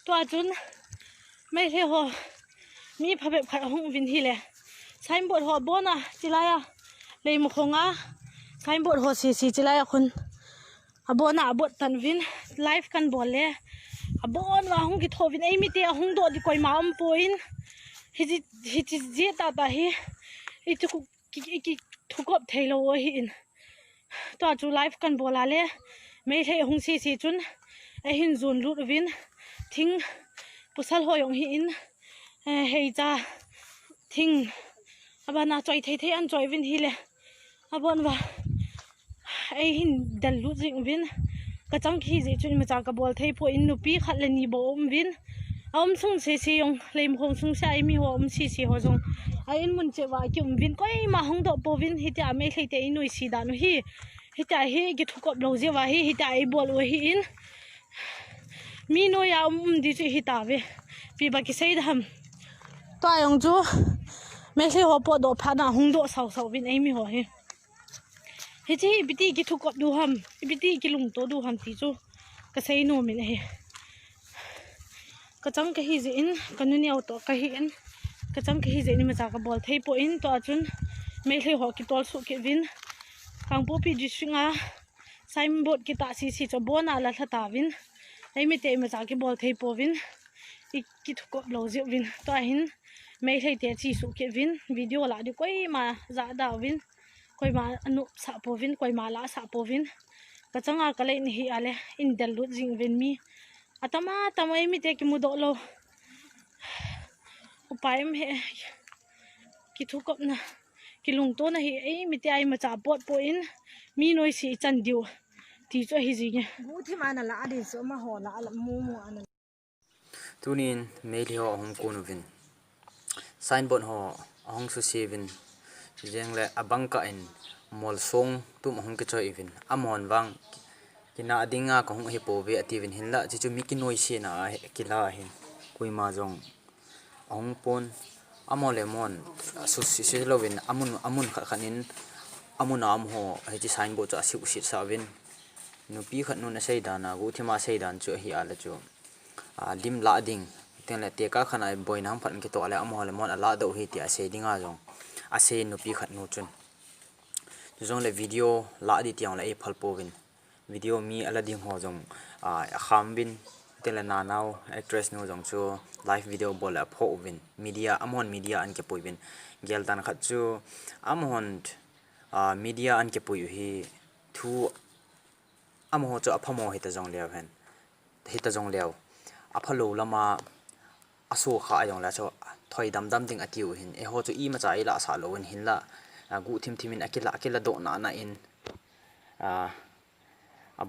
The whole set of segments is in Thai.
ตัวจุนไม่ใช่หัวมีพระเบบขัดห้องวินทีเลยใช้บทหัวบนอ่ะจิไรอ่ะเลยมุขงอ่ะใช้บทหัวสีจิไรอ่ะคนบนอ่ะบทตันวินไลฟ์กันบอลเลยบนว่าห้องกิทวินไอ้มีเดียห้องโดดดีกว่ามาปุยนฮิจิเจียตาตาฮิอีทุกทุกข์เทโลหินตัวจูไลฟ์กันบอลเลยไม่ใช่ห้องสีจุนไอหินจูนรูดวินทิ้งปุสัลหอยองหินเฮจ้าทิ้งอาบานาจอยเทอันจอยวินฮิเลอาบานว่าไอหินดัลรูดจิงวินกระจังขี้จิจุนมาจากกบอลเทพอินนุปีขัดเลนีโบอมวินอมซุงเสียงเลยมคงซุงใช้มีหัวอมสีหัวจงไออินมุนเจว่ากิมวินก็ไอมาห้องดอกโบวินฮิตาไม่เคยเตอินุยสีดานุฮิฮิตาฮิกิทุกข์เราเจว่าฮิตาไอบอลวะฮิอินมีโนยาดิจิฮิตาเวปีบักกิเซย์ทำตัวยังจูไม่ใช่หัวปวดดอกพันหงดอกสาววินไอมีหัวเฮเฮ้ยบิตีกิทุกข์ดูทำบิตีกิลุงโตดูทำตีจูก็เซย์โนมินเฮก็จังก็ฮิจินก็นุ่นเอาตัวก็ฮินก็จังก็ฮิจินมาจากบอลเทปอินตัวจุนไม่ใช่หัวกิตัวสุกิวินกังปูปีจิชิงาไซมบดกิตาสีจะบอนาลัทตาวินไอไม่เตะมาจากบอลเทปวินอีกกิทุกข์เราเจวินตัวหินไม่ใช่เตะชีสุกิวินวิดีโอละดีกว่ามาจะดาวินกว่ามาอนุสาปวินกว่ามาละสาปวินก็จังอาก็เลยนี่อะไรอินเดลุจิงวินมีอาตมาไม่เตะกิมุดโลอุปายไม่กิทุกข์นะกิลุงตัวนะเฮ้ยไม่เตะไอมาจากบอลปอินมีน้อยสีจันดิวที่จะฮิจิเงี้ยบูที่มันน่ะละอดีตสมัยหัวละมูอันนั้นทุนินเมลีหอห้องกูนวินไซน์บอร์ดหอห้องสุสีวินเรียงเลยอบังกะอินมอลซงตุ้มห้องกระจายวินอมอนวังกินาดิ่งงาของเฮปโปเวอติวินเห็นละจิจูมิกินอยชีนะกิลาเห็นคุยมาจงห้องปนอมอลเลมอนสุสีเลวินอามุนขันินอามุนอามหอเฮจิไซน์บอร์ดจะสิวสิสาวินนุปีขันนุนเสียดานะกูที่มาเสียดานจู่เฮียละจู่ลิมลาดิ่งเตียงละเตียก้าขนาดบ่อยน้ำพันกิโตอะไรอมอลเลมอนละดูเฮียที่เสียดิ่งอาจงเสียนุปีขันนุจุนจงเลยวิดีโอละดิที่ยองละพัลโปวินวิดีโอมีอะไรดิ่งหัวจงขามวินเตียงละนานาวแอคทรสนูจงจู่ไลฟ์วิดีโอบอลละพอวินมีเดียอมอนมีเดียอันเก็บปุยวินเกลตันขัดจู่อมอนมีเดียอันเก็บปุยอยู่ที่ทูอามโหจะอพมอหิตจงเลียวเห็นหิตจงเลียวอพลูละมาอสูขาอย่างแล้วจะถอยดำดิ่งอติวเห็นเอโหจะอีมาใจละสาโลนหินละกูทิมินอกิละโดนานะอิน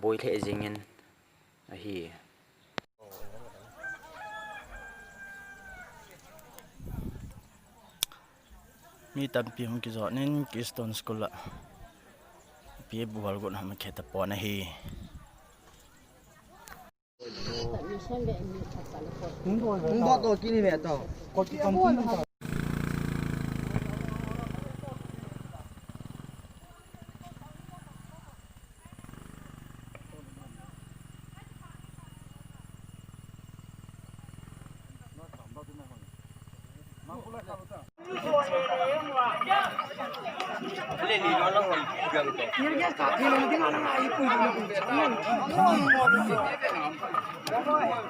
บอยเทจิงินฮีมีตันปีของกิจนี่กิสตันสกุลละปีบัวกุนทำแค่ตะปอนฮีมึงบอกตัวกินนี่แบบต่อก็กินคำพูด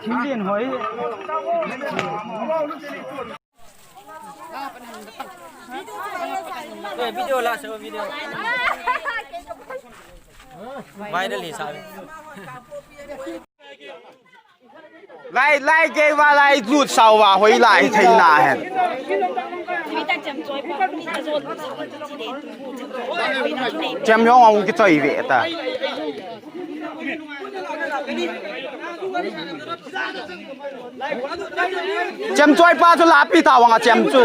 ทิ้งเดียนหอยวิดีโอละเซอร์วิดีโอไม่ได้ลีซ่าไล่เกว่าไล่รูดเสาว่าหอยไล่ไทยนาเห็นจำยองเอากี่ตัวอีเวต้าจำจ่อยป้าทุลาปีตาวังจำจุ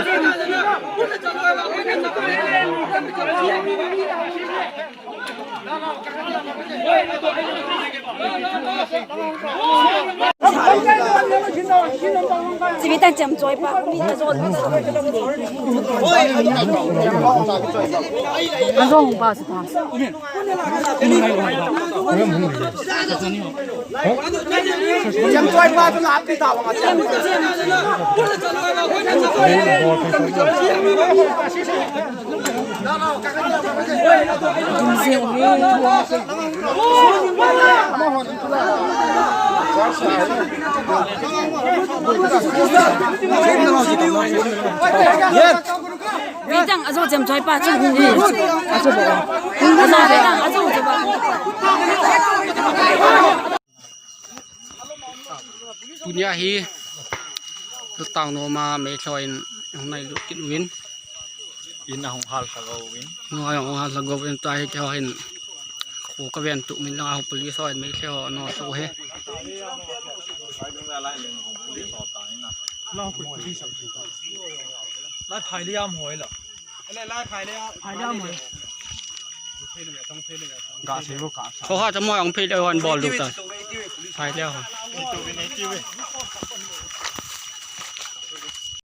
เจ这边当讲做一把，我们做。俺说红包是多少？将拽把子拿给他往下。别当俺说讲做一把，就红的，俺说不，俺说别当俺说这把。dunia hi lutang no ma me thloin nai lu kin win in a hong hal ka go win no ay ong ha sa government ta hi cho hin khu ka ven tu min la ho police oi me thlo no so he来排的啱開啦，嚟拉排的啊，排啱開。เขาhaจะมอยองเพลเอนบอลดูตาไปแล้ว